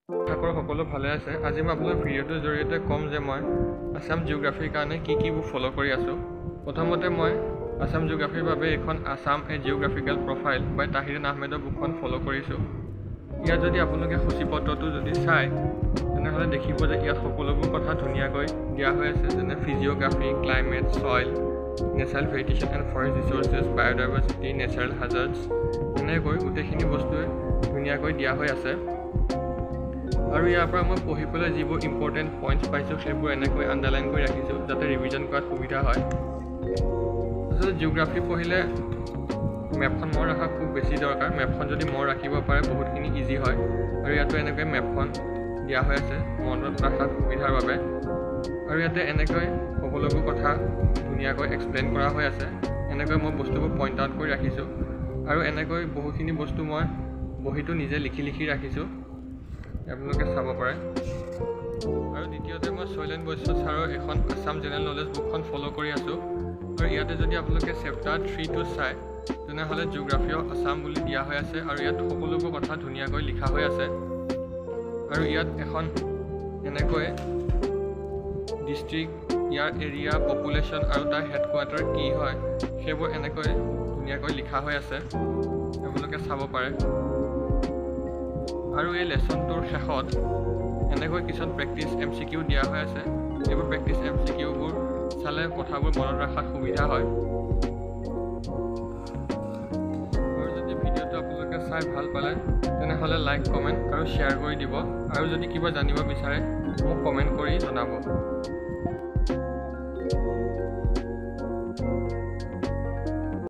আশা সকলো ভালে আছে। আজি মই আপোনাৰ ভিডিঅ'টোৰ জৰিয়তে ক'ম যে মই আছাম জিঅ'গ্ৰাফিৰ কাৰণে কি ফ'ল' কৰি আছোঁ। প্ৰথমতে মই আছাম জিঅ'গ্ৰাফিৰ বাবে এখন আছাম এ জিঅ'গ্ৰাফিকেল প্ৰফাইল বাই তাহিৰুন আহমেদৰ বুকখন ফ'ল' কৰিছোঁ। ইয়াত যদি আপোনালোকে সূচীপত্ৰটো যদি চায় তেনেহ'লে দেখিব যে ইয়াত সকলোবোৰ কথা ধুনীয়াকৈ দিয়া হৈ আছে, যেনে physiography, climate, soil, natural vegetation and forest resources, biodiversity, natural hazards, এনেকৈ গোটেইখিনি বস্তুৱে ধুনীয়াকৈ দিয়া হৈ আছে। আৰু ইয়াৰ পৰা মই পঢ়ি পেলাই যিবোৰ ইম্পৰ্টেণ্ট পইণ্টছ পাইছোঁ সেইবোৰ এনেকৈ আণ্ডাৰলাইন কৰি ৰাখিছোঁ যাতে ৰিভিজন কৰাত সুবিধা হয়। আচলতে জিঅ'গ্ৰাফি পঢ়িলে মেপখন মনত ৰখা খুব বেছি দৰকাৰ। মেপখন যদি মনত ৰাখিব পাৰে বহুতখিনি ইজি হয়। আৰু ইয়াতো এনেকৈ মেপখন দিয়া হৈ আছে মনত ৰখাত সুবিধাৰ বাবে। আৰু ইয়াতে এনেকৈ সকলোবোৰ কথা ধুনীয়াকৈ এক্সপ্লেইন কৰা হৈ আছে। এনেকৈ মই বস্তুবোৰ পইণ্ট আউট কৰি ৰাখিছোঁ। আৰু এনেকৈ বহুখিনি বস্তু মই বহীটো নিজে লিখি ৰাখিছোঁ, আপোনালোকে চাব পাৰে। আৰু দ্বিতীয়তে মই শৈলেন বৈশ্য ছাৰৰ এখন আছাম জেনেৰেল নলেজ বুকখন ফ'ল' কৰি আছোঁ। আৰু ইয়াতে যদি আপোনালোকে চেপ্টাৰ 3টো চায় তেনেহ'লে জিঅ'গ্ৰাফি অফ আছাম বুলি দিয়া হৈ আছে। আৰু ইয়াত সকলোবোৰ কথা ধুনীয়াকৈ লিখা হৈ আছে। আৰু ইয়াত এখন এনেকৈ ডিষ্ট্ৰিক্ট, ইয়াৰ এৰিয়া, পপুলেশ্যন আৰু তাৰ হেডকোৱাৰ্টাৰ কি হয় সেইবোৰ এনেকৈ ধুনীয়াকৈ লিখা হৈ আছে, আপোনালোকে চাব পাৰে। আৰু এই লেচনটোৰ শেষত এনেকৈ কিছুমান প্ৰেক্টিছ MCQ দিয়া হৈ আছে। এইবোৰ প্ৰেক্টিছ MCQবোৰ চালে কথাবোৰ মনত ৰখাত সুবিধা হয়। আৰু যদি ভিডিঅ'টো আপোনালোকে চাই ভাল পালে তেনেহ'লে লাইক, কমেণ্ট আৰু শ্বেয়াৰ কৰি দিব। আৰু যদি কিবা জানিব বিচাৰে মোক কমেণ্ট কৰি জনাব।